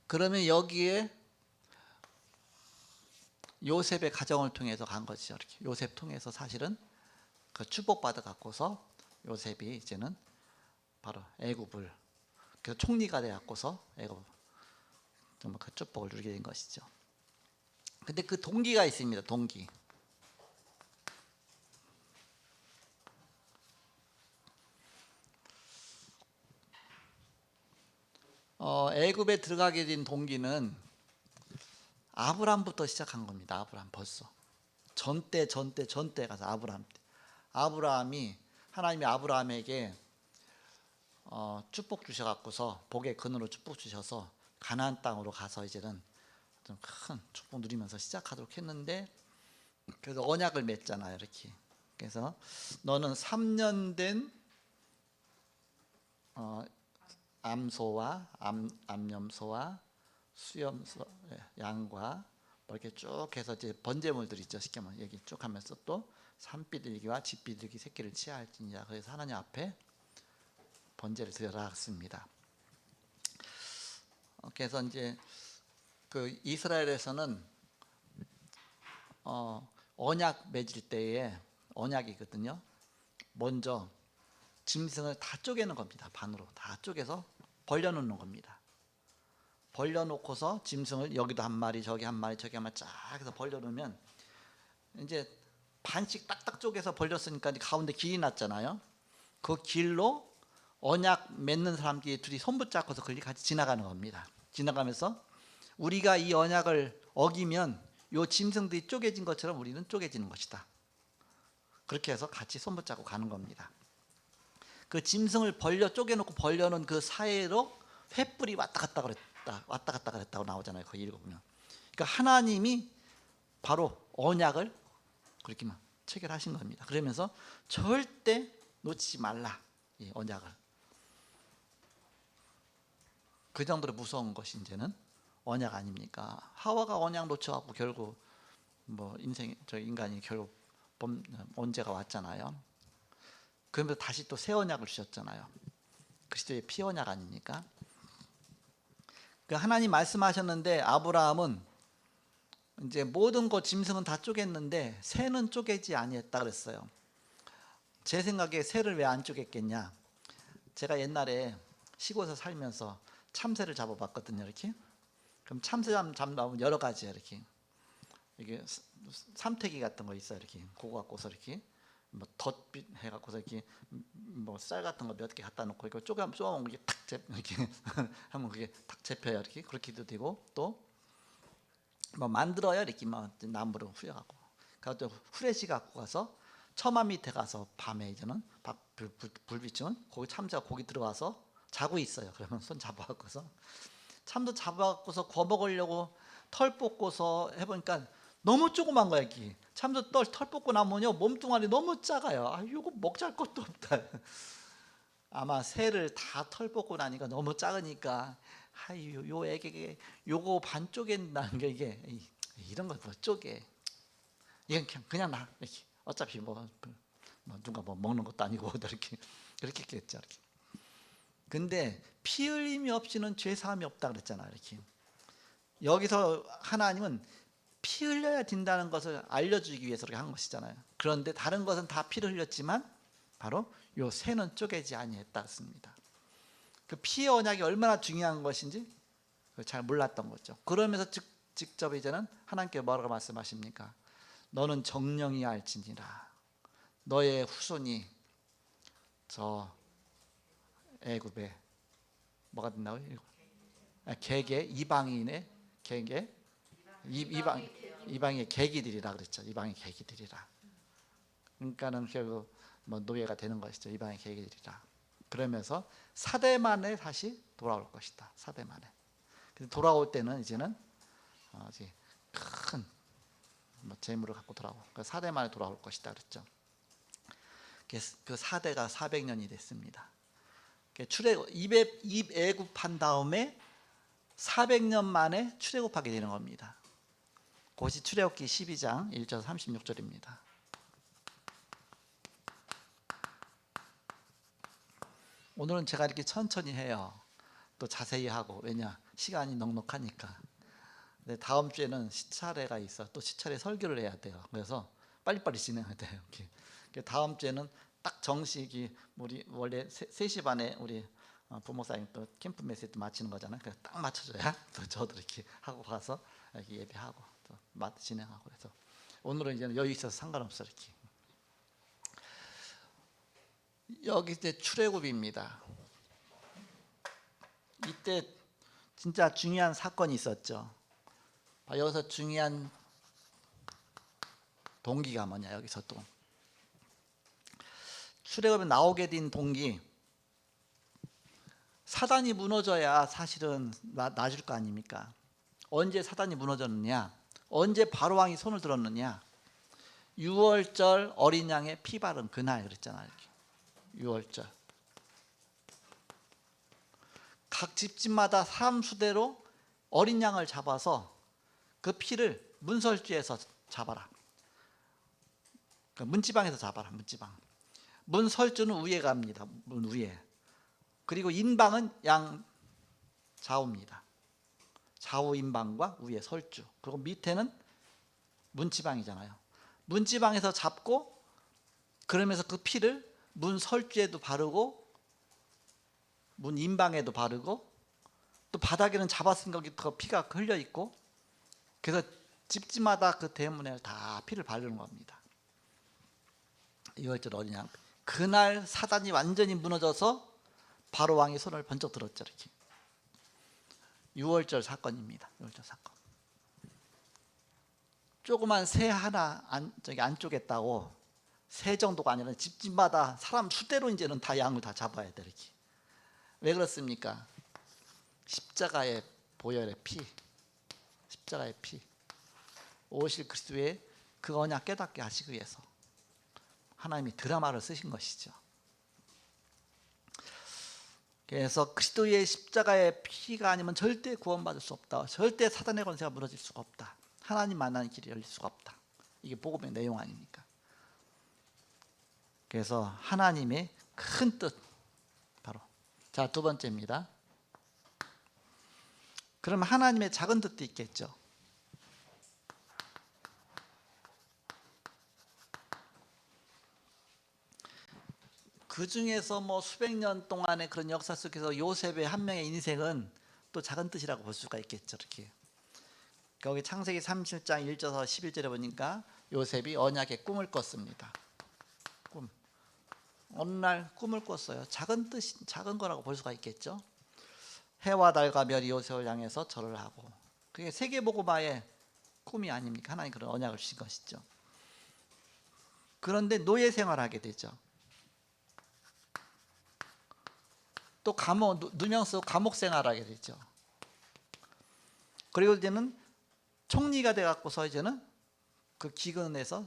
그러면 여기에 요셉의 가정을 통해서 간 것이죠. 이렇게 요셉 통해서 사실은 그 축복받아 갖고서 요셉이 이제는 바로 애굽을 그래서 총리가 돼 갖고서 애굽 정말 그 축복을 누리게 된 것이죠. 근데 그 동기가 있습니다. 동기. 애굽에 들어가게 된 동기는 아브람부터 시작한 겁니다. 아브람 벌써 전때 가서 아브라함이 하나님이 아브라함에게 축복 주셔갖고서 복의 근으로 축복 주셔서 가나안 땅으로 가서 이제는 좀 큰 축복 누리면서 시작하도록 했는데 그래서 언약을 맺잖아요. 이렇게 그래서 너는 3년 된 암소와 암염소와 수염소 양과 뭐 이렇게 쭉 해서 이제 번제물들 있죠. 쉽게 말하면 얘기 쭉 하면서 또 산비둘기와 집비둘기 새끼를 취할지니라. 그래서 하나님 앞에 번제를 드려라 했습니다. 그래서 이제 그 이스라엘에서는 언약 맺을 때에 언약이거든요. 먼저 짐승을 다 쪼개는 겁니다. 반으로 다 쪼개서 벌려놓는 겁니다. 벌려놓고서 짐승을 여기도 한 마리 저기 한 마리 저기 한 마리 쫙 해서 벌려놓으면 이제 반씩 딱딱 쪼개서 벌렸으니까 가운데 길이 났잖아요. 그 길로 언약 맺는 사람끼리 둘이 손 붙잡고서 그리 같이 지나가는 겁니다. 지나가면서 우리가 이 언약을 어기면 요 짐승들이 쪼개진 것처럼 우리는 쪼개지는 것이다. 그렇게 해서 같이 손 붙잡고 가는 겁니다. 그 짐승을 쪼개놓고 벌려놓은 그 사이로 횃불이 왔다 갔다 그랬다고 나오잖아요. 거기 읽어보면. 그러니까 하나님이 바로 언약을 그렇게만 체결하신 겁니다. 그러면서 절대 놓치지 말라, 이 언약을. 그 정도로 무서운 것이 이제는 언약 아닙니까? 하와가 언약 놓쳐갖고 결국 인간이 결국 언제가 왔잖아요. 그러면서 다시 또 새 언약을 주셨잖아요. 그리스도의 피 언약 아닙니까? 그 하나님 말씀하셨는데 아브라함은 이제 모든 것 짐승은 다 쪼갰는데 새는 쪼개지 아니했다 그랬어요. 제 생각에 새를 왜 안 쪼갰겠냐? 제가 옛날에 시골에서 살면서 참새를 잡아봤거든요. 이렇게. 그럼 참새 잡으면 여러 가지예요. 이렇게 이게 삼태기 같은 거 있어요. 이렇게 그거 갖고서 이렇게 뭐 덧빛 해갖고서 이렇게 뭐 쌀 같은 거 몇 개 갖다 놓고 이거 쪼가면 이게 이렇게 하면 그게 탁 잡혀요. 이렇게 그렇게도 되고 또 뭐 만들어요. 이렇게 막 나무로 후려갖고 그래서 후레쉬 갖고 가서 처마 밑에 가서 밤에 이제는 불 비추면 거기 참자 거기 들어와서 자고 있어요. 그러면 손 잡아갖고서 참도 잡아갖고서 구워 먹으려고 털 뽑고서 해보니까 너무 조그만 거야. 이게 참도 털 뽑고 나면요 몸뚱아리 너무 작아요. 아 이거 먹잘 것도 없다. 아마 새를 다 털 뽑고 나니까 너무 작으니까 아유 요 애기 요거 반 쪼갠다는 게 이게 이런 거 뭐 쪼개 이건 그냥 나 이렇게 어차피 뭐 누가 뭐 먹는 것도 아니고 이렇게 그렇게 했겠죠. 이렇게. 근데 피 흘림이 없이는 죄 사함이 없다 그랬잖아. 이렇게 여기서 하나님은 피 흘려야 된다는 것을 알려주기 위해서 그렇게 한 것이잖아요. 그런데 다른 것은 다 피를 흘렸지만 바로 요 새는 쪼개지 아니했다 했습니다. 그 피의 언약이 얼마나 중요한 것인지 잘 몰랐던 거죠. 그러면서 직접 이제는 하나님께 뭐라고 말씀하십니까? 너는 정령이 알지니라. 너의 후손이 저 애굽에 뭐가 된다고요? 개개 이방인의 개개 이방의 계기들이라 그랬죠. 이방의 계기들이라. 그러니까는 결국 뭐 노예가 되는 것이죠. 이방의 계기들이라. 그러면서 사대 만에 다시 돌아올 것이다. 사대 만에. 그래서 돌아올 때는 이제는 이제 큰 재물을 갖고 돌아오고 그 사대 만에 돌아올 것이다 그랬죠. 그 사대가 400년이 됐습니다. 입애굽한 다음에 400년 만에 출애굽하게 되는 겁니다. 그것이 출애굽기 12장 1절 36절입니다. 오늘은 제가 이렇게 천천히 해요. 또 자세히 하고 왜냐 시간이 넉넉하니까. 근데 다음 주에는 시차례가 있어. 또 시차례 설교를 해야 돼요. 그래서 빨리빨리 진행해야 돼요. 이렇게. 다음 주에는 딱 정식이 우리 원래 3시 반에 우리 부목사님 또 캠프 메시지 마치는 거잖아요. 그래서 딱 맞춰줘야 또 저도 이렇게 하고 가서 이렇게 예배하고 또 진행하고 그래서 오늘은 이제 여유 있어서 상관없어 이렇게. 여기 이제 출애굽입니다. 이때 진짜 중요한 사건이 있었죠. 여기서 중요한 동기가 뭐냐 여기서 또 출애굽에 나오게 된 동기 사단이 무너져야 사실은 나아질 거 아닙니까? 언제 사단이 무너졌느냐? 언제 바로왕이 손을 들었느냐? 6월절 어린 양의 피 바른 그날 그랬잖아요. 이렇게. 6월절 각 집집마다 사람 수대로 어린 양을 잡아서 그 피를 문설주에서 잡아라. 문지방에서 잡아라. 문설주는 위에 갑니다. 문 위에. 그리고 인방은 양 좌우입니다. 좌우 인방과 위에 설주. 그리고 밑에는 문지방이잖아요. 문지방에서 잡고 그러면서 그 피를 문설주에도 바르고 문 인방에도 바르고 또 바닥에는 잡았으니까 거기 더 피가 흘려 있고 그래서 집집마다 그 대문에 다 피를 바르는 겁니다. 6월절 어린 양. 그날 사단이 완전히 무너져서 바로 왕이 손을 번쩍 들었죠. 이렇게. 6월절 사건입니다. 6월절 사건. 조그만 새 하나 안 쪼갰다고 새 정도가 아니라 집집마다 사람 수대로 이제는 다 양을 다 잡아야 돼. 이렇게. 왜 그렇습니까? 십자가의 보혈의 피, 십자가의 피, 오실 그리스도의 그 언약 깨닫게 하시기 위해서 하나님이 드라마를 쓰신 것이죠. 그래서 그리스도의 십자가의 피가 아니면 절대 구원받을 수 없다. 절대 사단의 권세가 무너질 수가 없다. 하나님 만나는 길이 열릴 수가 없다. 이게 복음의 내용 아닙니까? 그래서 하나님의 큰 뜻 바로 자, 두 번째입니다. 그럼 하나님의 작은 뜻도 있겠죠. 그 중에서 뭐 수백 년 동안의 그런 역사 속에서 요셉의 한 명의 인생은 또 작은 뜻이라고 볼 수가 있겠죠. 이렇게. 거기 창세기 37장 1절에서 11절에 보니까 요셉이 언약의 꿈을 꿨습니다. 꿈. 어느 날 꿈을 꿨어요. 작은 거라고 볼 수가 있겠죠. 해와 달과 별이 요셉을 향해서 절을 하고, 그게 세계복음화의 꿈이 아닙니까? 하나님 그런 언약을 주신 것이죠. 그런데 노예 생활하게 되죠. 또 누명 쓰고 감옥 생활하게 되죠. 그리고 이제는 총리가 돼갖고서 이제는 그 기근에서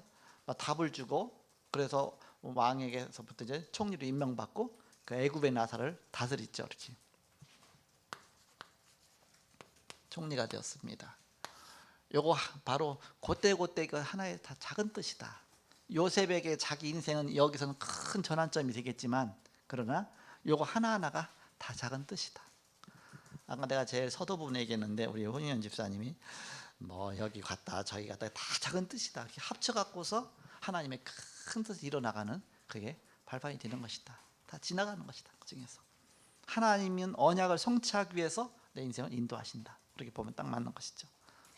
답을 주고, 그래서 왕에게서부터 이제 총리로 임명받고 그 애굽의 나라를 다스리죠. 이렇게 총리가 되었습니다. 요거 바로 그때 그 하나의 다 작은 뜻이다. 요셉에게 자기 인생은 여기서는 큰 전환점이 되겠지만, 그러나 요거 하나하나가 다 작은 뜻이다. 아까 내가 제일 서두 부분에 얘기했는데, 우리 혼인연 집사님이 뭐 여기 갔다 저기 갔다 다 작은 뜻이다. 이렇게 합쳐갖고서 하나님의 큰 뜻이 일어나가는, 그게 발판이 되는 것이다. 다 지나가는 것이다. 그 중에서 하나님은 언약을 성취하기 위해서 내 인생을 인도하신다. 그렇게 보면 딱 맞는 것이죠.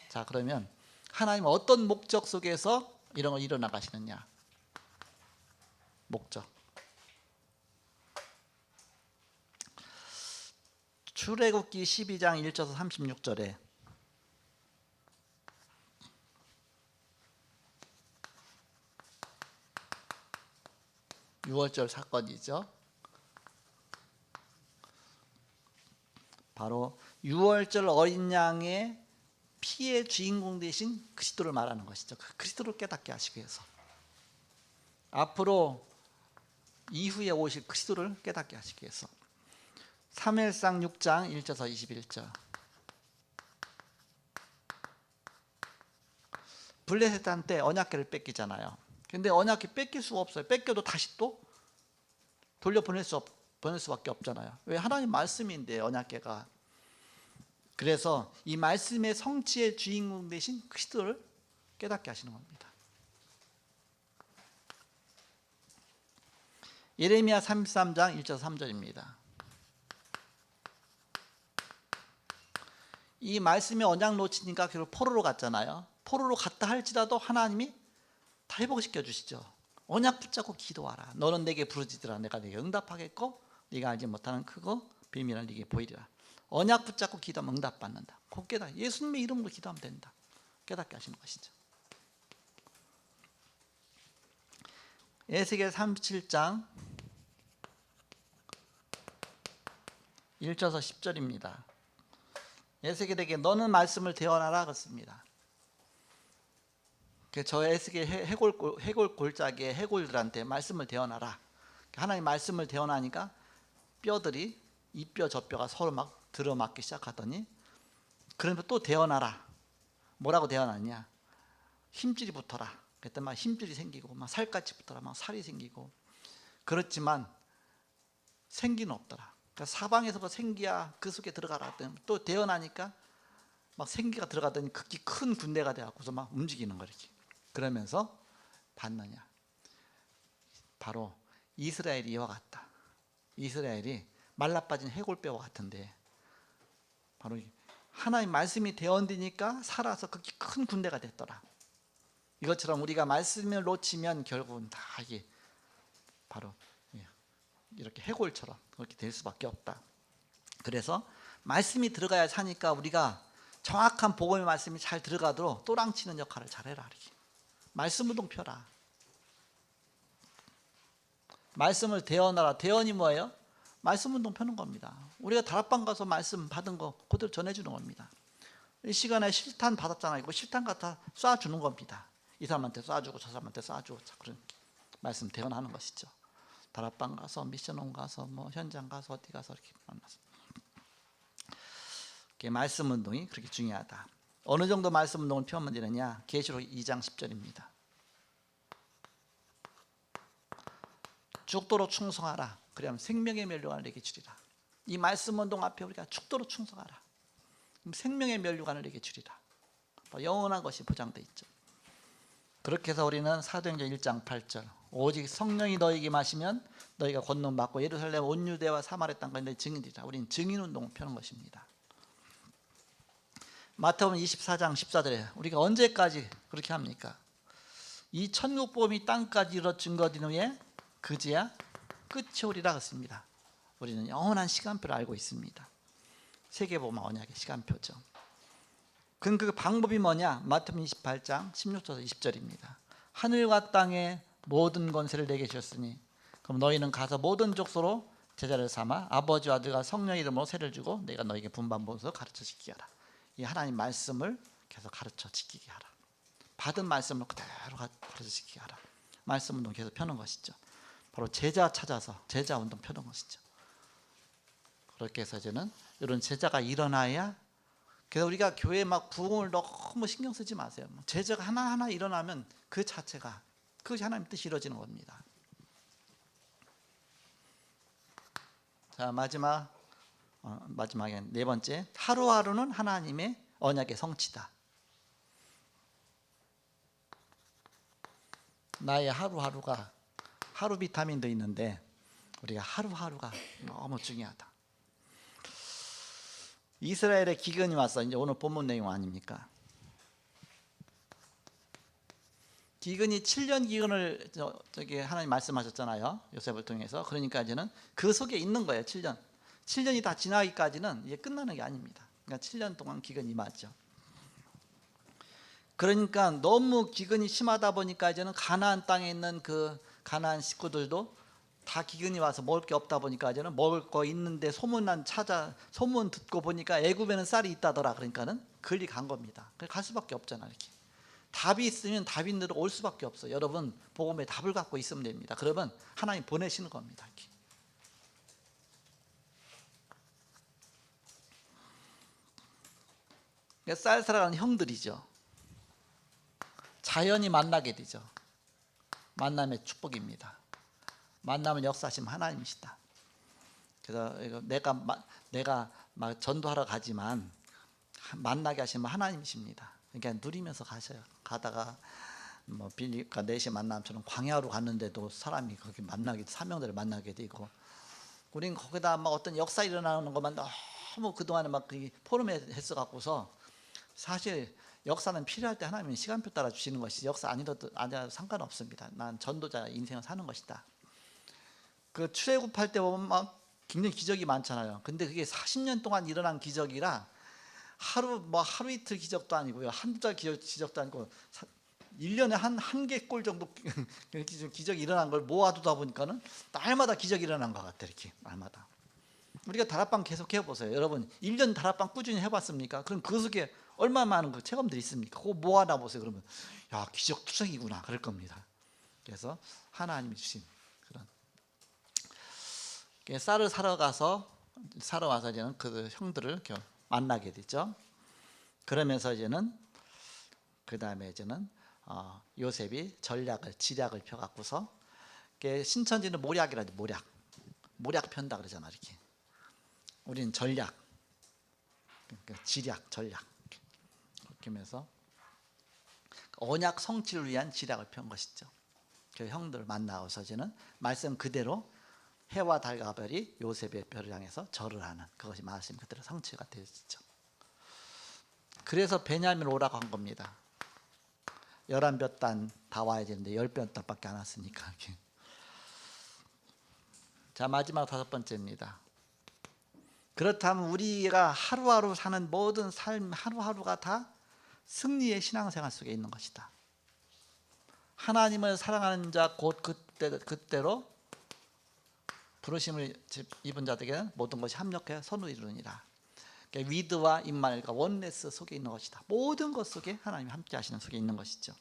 자, 그러면 하나님은 어떤 목적 속에서 이런 걸 일어나가시느냐? 목적. 출애굽기 12장 1절에서 36절에 유월절 사건이죠. 바로 유월절 어린 양의 피의 주인공 되신 그리스도를 말하는 것이죠. 그 그리스도를 깨닫게 하시기 위해서, 앞으로 이후에 오실 그리스도를 깨닫게 하시기 위해서. 사무엘상 6장 1절에서 21절. 블레셋한테 언약궤를 뺏기잖아요. 근데 언약궤 뺏길 수가 없어요. 뺏겨도 다시 또 돌려보낼 수밖에 없잖아요. 왜? 하나님 말씀인데 언약궤가. 그래서 이 말씀의 성취의 주인공 되신 그리스도를 깨닫게 하시는 겁니다. 예레미야 33장 1절 3절입니다. 이 말씀의 언약 놓치니까 결국 포로로 갔잖아요. 포로로 갔다 할지라도 하나님이 다 회복시켜 주시죠. 언약 붙잡고 기도하라. 너는 내게 부르짖으라. 내가 네게 응답하겠고 네가 알지 못하는 크고 비밀을 네게 보이리라. 언약 붙잡고 기도하면 응답받는다. 곧 깨닫. 예수님의 이름으로 기도하면 된다. 깨닫게 하시는 것이죠. 에스겔 37장 1절에서 10절입니다. 에스겔에게 너는 말씀을 대언하라 그랬습니다. 저 에스겔 해골 골짜기의 해골들한테 말씀을 대언하라. 하나님 말씀을 대언하니까 뼈들이 이 뼈 저 뼈가 서로 막 들어맞기 시작하더니, 그러면 또 대언하라. 뭐라고 대언하냐? 힘줄이 붙어라. 그랬더니 막 힘줄이 생기고 막 살갗이 붙어라. 막 살이 생기고. 그렇지만 생기는 없더라. 그러니까 사방에서 생기야 그 속에 들어가라. 또 대언하니까 막 생기가 들어가더니 극히 큰 군대가 돼갖고서 막 움직이는 거 이렇게. 그러면서 봤느냐? 바로 이스라엘이 이와 같다. 이스라엘이 말라빠진 해골뼈와 같은데, 바로 하나님 말씀이 대언되니까 살아서 극히 큰 군대가 됐더라. 이것처럼 우리가 말씀을 놓치면 결국은 다 이게 바로 이렇게 해골처럼 그렇게 될 수밖에 없다. 그래서 말씀이 들어가야 사니까 우리가 정확한 복음의 말씀이 잘 들어가도록 또랑치는 역할을 잘해라. 이렇게. 말씀 운동 펴라. 말씀을 대언하라. 대언이 뭐예요? 말씀 운동 펴는 겁니다. 우리가 다락방 가서 말씀 받은 거 그대로 전해주는 겁니다. 이 시간에 실탄 받았잖아요. 이거 실탄 갖다 쏴주는 겁니다. 이 사람한테 쏴주고 저 사람한테 쏴주고 그런 말씀 대언하는 것이죠. 다락방 가서 미션홈 가서 뭐 현장 가서 어디 가서 이렇게 만나서 말씀 운동이 그렇게 중요하다. 어느 정도 말씀 운동을 펴면 되느냐? 계시록 2장 10절입니다. 죽도록 충성하라. 그러면 생명의 면류관을 내게 주리라. 이 말씀 운동 앞에 우리가 죽도록 충성하라. 그럼 생명의 면류관을 내게 주리라. 영원한 것이 보장되어 있죠. 그렇게 해서 우리는 사도행전 1장 8절 오직 성령이 너희에게 마시면 너희가 권능 받고 예루살렘 온 유대와 사마리아 땅까지 너희 증인이라. 우리는 증인 운동을 펴는 것입니다. 마태복음 24장 14절에 우리가 언제까지 그렇게 합니까? 이 천국복음이 땅까지 이루어진 것 후에 그제야 끝이 오리라 했습니다. 우리는 영원한 시간표를 알고 있습니다. 세계복음 언약의 시간표죠. 그럼 그 방법이 뭐냐? 마태복음 28장 16절에서 20절입니다. 하늘과 땅의 모든 권세를 내게 주셨으니 그럼 너희는 가서 모든 족속으로 제자를 삼아 아버지와 아들과 성령의 이름으로 세를 주고 내가 너희에게 분반번서 가르쳐 지키게 하라. 이 하나님 말씀을 계속 가르쳐 지키게 하라. 받은 말씀을 그대로 가르쳐 지키게 하라. 말씀 운동 계속 펴는 것이죠. 바로 제자 찾아서 제자 운동 펴는 것이죠. 그렇게 해서 이제는 이런 제자가 일어나야. 그래서 우리가 교회 막 부흥을 너무 신경 쓰지 마세요. 제자가 하나하나 일어나면 그 자체가 그것이 하나님 뜻이 이루어지는 겁니다. 자, 마지막에 네 번째, 하루하루는 하나님의 언약의 성취다. 나의 하루하루가 하루 비타민도 있는데 우리가 하루하루가 너무 중요하다. 이스라엘에 기근이 왔어. 이제 오늘 본문 내용 아닙니까? 기근이 7년 기근을 저기 하나님 말씀하셨잖아요. 요셉을 통해서. 그러니까 이제는 그 속에 있는 거예요. 7년이 다 지나기까지는 이게 끝나는 게 아닙니다. 그러니까 7년 동안 기근이 임하죠. 그러니까 너무 기근이 심하다 보니까 이제는 가나안 땅에 있는 그 가나안 식구들도 다 기근이 와서 먹을 게 없다 보니까 이제는 먹을 거 있는데 소문 듣고 보니까 애굽에는 쌀이 있다더라. 그러니까는 걸리 간 겁니다. 갈 수밖에 없잖아. 이렇게 답이 있으면 답인으로 올 수밖에 없어. 여러분 복음의 답을 갖고 있으면 됩니다. 그러면 하나님 보내시는 겁니다. 이렇게. 쌀 살아가는 형들이죠. 자연이 만나게 되죠. 만남의 축복입니다. 만나면 역사하심 하나님이시다. 그래서 내가 막 전도하러 가지만 만나게 하시면 하나님이십니다. 그러니까 누리면서 가셔요. 가다가 뭐 빌립과 넷이 만남처럼 광야로 갔는데도 사람이 거기 만나게 사명들을 만나게 되고, 우린 거기다 막 어떤 역사 일어나는 것만 너무 그동안에 막 포럼에 했어 갖고서 사실 역사는 필요할 때 하나님은 시간표 따라 주시는 것이 역사 아니라도 상관없습니다. 난 전도자 인생을 사는 것이다. 그 출애굽할 때 보면 막 굉장히 기적이 많잖아요. 근데 그게 40년 동안 일어난 기적이라 하루 이틀 기적도 아니고요. 한두 달 기적도 아니고 1년에 한 개 꼴 정도 기적이 일어난 걸 모아두다 보니까는 날마다 기적이 일어난 것 같아요. 이렇게 날마다. 우리가 다락방 계속 해보세요. 여러분 1년 다락방 꾸준히 해봤습니까? 그럼 그 속에 얼마나 많은 그 체험들이 있습니까? 그거 모아놔 보세요. 그러면 야, 기적 투성이구나 그럴 겁니다. 그래서 하나님이 주신 그런 쌀을 사러 와서 이제는 그 형들을 이렇게 만나게 되죠. 그러면서 이제는 그 다음에 이제는 요셉이 지략을 펴갖고서 신천지는 모략이라죠. 모략 편다 그러잖아. 이렇게 우리는 전략, 그러니까 지략, 전략 이렇게 하면서 언약 성취를 위한 지략을 편 것이죠. 그 형들 만나서 이제는 말씀 그대로 해와 달과 별이 요셉의 별을 향해서 절을 하는 그것이 말씀 그대로 성취가 되었죠. 그래서 베냐민 오라고 한 겁니다. 11단 다 와야 되는데 10단밖에 안 왔으니까. 자, 마지막 5번째입니다. 그렇다면 우리가 하루하루 사는 모든 삶 하루하루가 다 승리의 신앙생활 속에 있는 것이다. 하나님을 사랑하는 자 곧 그때로 부르심을 입은 자들에게는 모든 것이 합력해 선을 이루느니라. 위드와 임마누엘과 원네스 속에 있는 것이다. 모든 것 속에 하나님이 함께 하시는 속에 있는 것이죠.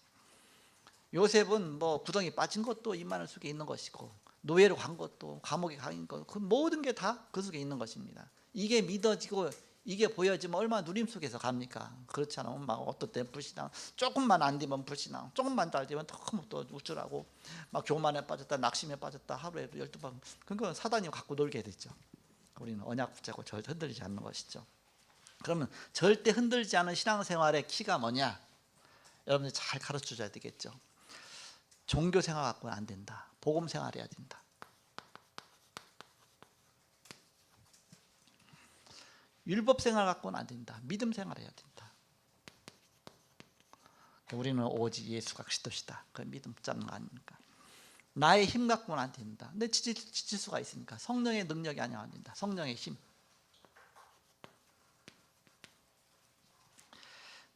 요셉은 뭐 구덩이 빠진 것도 임마누엘 속에 있는 것이고, 노예로 간 것도 감옥에 간 것, 그 모든 게 다 그 속에 있는 것입니다. 이게 믿어지고 이게 보여지면 얼마나 누림 속에서 갑니까? 그렇지 않으면 막 어떨 때 불신앙, 조금만 안 되면 불신앙, 조금만 잘 되면 너무 또 우쭐하고 막 교만에 빠졌다, 낙심에 빠졌다, 하루에 12번. 그건 사단이 갖고 놀게 되죠. 우리는 언약 붙잡고 절대 흔들리지 않는 것이죠. 그러면 절대 흔들리지 않은 신앙생활의 키가 뭐냐? 여러분들 잘 가르쳐줘야 되겠죠. 종교생활 갖고는 안 된다. 복음생활 해야 된다. 율법생활 갖고는 안 된다. 믿음생활 해야 된다. 우리는 오직 예수가 그리스도시다. 그 믿음 붙잡는 거 아닙니까? 나의 힘 갖고는 안 된다. 근데 지칠 수가 있으니까 성령의 능력이 아니면 안 된다. 성령의 힘.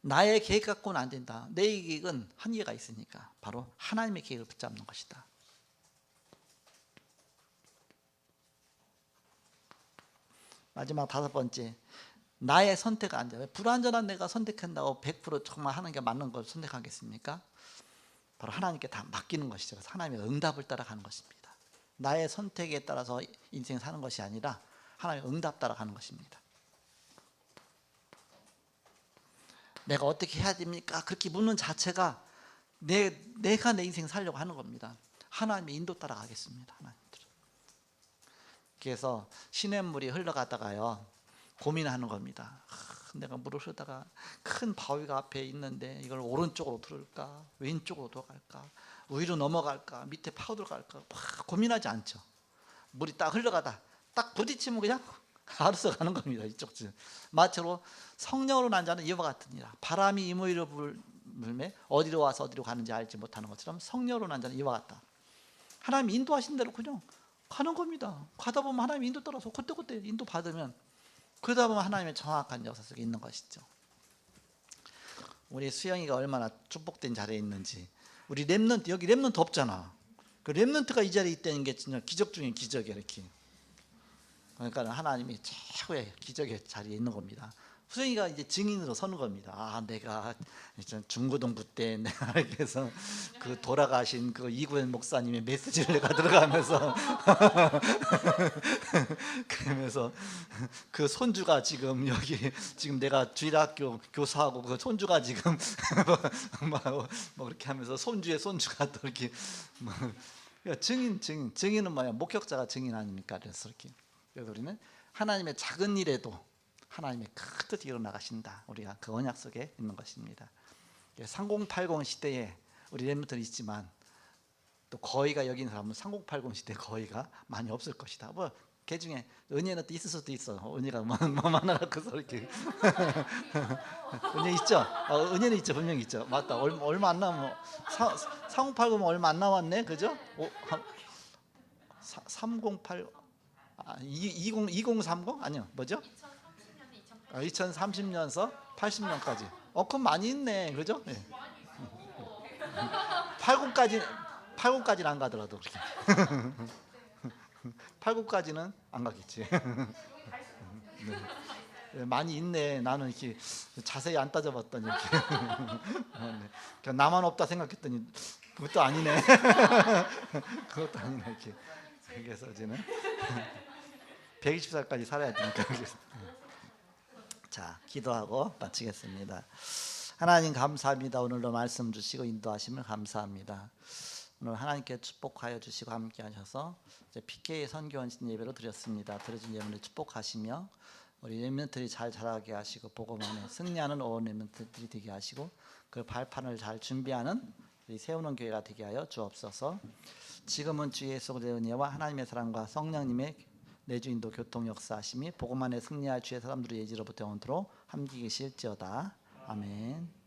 나의 계획 갖고는 안 된다. 내 계획은 한계가 있으니까 바로 하나님의 계획을 붙잡는 것이다. 마지막 5번째, 나의 선택은 안 돼. 불완전한 내가 선택한다고 100% 정말 하는 게 맞는 걸 선택하겠습니까? 바로 하나님께 다 맡기는 것이죠. 그래서 하나님의 응답을 따라가는 것입니다. 나의 선택에 따라서 인생 사는 것이 아니라 하나님의 응답 따라가는 것입니다. 내가 어떻게 해야 됩니까? 그렇게 묻는 자체가 내가 내 인생 살려고 하는 겁니다. 하나님의 인도 따라가겠습니다. 하나님. 그래서 시냇물이 흘러가다가요 고민하는 겁니다. 내가 물을 흐르다가 큰 바위가 앞에 있는데 이걸 오른쪽으로 들을까 왼쪽으로 돌아갈까 위로 넘어갈까 밑에 파고들어갈까 막 고민하지 않죠. 물이 딱 흘러가다 딱 부딪히면 그냥 알아서 가는 겁니다. 이쪽 마치로 성령으로 난 자는 이와 같으니라. 바람이 이모이로 불매 어디로 와서 어디로 가는지 알지 못하는 것처럼 성령으로 난 자는 이와 같다. 하나님이 인도하신 대로 그냥 가는 겁니다. 가다 보면 하나님의 인도 따라서 그때 인도 받으면 그러다 보면 하나님의 정확한 역사 속에 있는 것이죠. 우리 수영이가 얼마나 축복된 자리에 있는지. 우리 렘넌트, 여기 렘넌트 없잖아. 그 렘넌트가 이 자리에 있다는 게 진짜 기적 중에 기적이야. 이렇게. 그러니까 하나님이 최고의 기적의 자리에 있는 겁니다. 수영이가 이제 증인으로 서는 겁니다. 아, 내가 중고등부 때 내가 그래서 그 돌아가신 그 이구현 목사님의 메시지를 내가 들어가면서 그러면서 그 손주가 지금 여기 지금 내가 주일학교 교사하고 그 손주가 지금 뭐 그렇게 하면서 손주의 손주가 또 이렇게 뭐 증인은 뭐야? 목격자가 증인 아닙니까? 그래서 우리는 하나님의 작은 일에도 하나님의 큰 뜻이 일어나가신다. 우리가 그 언약 속에 있는 것입니다. 3080 시대에 우리 렘넌트는 있지만 또 거의가 여기 있는 사람은 3080 시대 거의가 많이 없을 것이다. 뭐 그 중에 은혜는 또 있을 수도 있어. 은혜가 뭐 많아서 이렇게 은혜 있죠. 은혜는 있죠. 분명히 있죠. 맞다. 얼마 안 남은 3080은 얼마 안 남았네, 그죠? 308 2030 아니요, 뭐죠? 2030년서 80년까지. 그럼 많이 있네, 그죠? 네. 80까지는 안 가더라도 그렇게. 89까지는 안 가겠지. 네. 많이 있네. 나는 이렇게 자세히 안 따져봤더니 이렇게. 네. 나만 없다 생각했더니 그것도 아니네. 그것도 아니네 이렇게. 그래서 이제는 120살까지 살아야 되니까. 자, 기도하고 마치겠습니다. 하나님 감사합니다. 오늘도 말씀 주시고 인도하심을 감사합니다. 오늘 하나님께 축복하여 주시고 함께 하셔서 PK 선교원신 예배로 드렸습니다. 드려진 예물을 축복하시며 우리 렘넌트들이 잘 자라게 하시고 복음 안에 승리하는 온 렘넌트들이 되게 하시고 그 발판을 잘 준비하는 우리 세우는 교회가 되게 하여 주옵소서. 지금은 주 예수 그리스도의 은혜와 하나님의 사랑과 성령님의 내주 인도 교통 역사하심이 복음 안에 승리할 주의 사람들의 예지로부터 영원토록 함께 계실지어다. 아멘.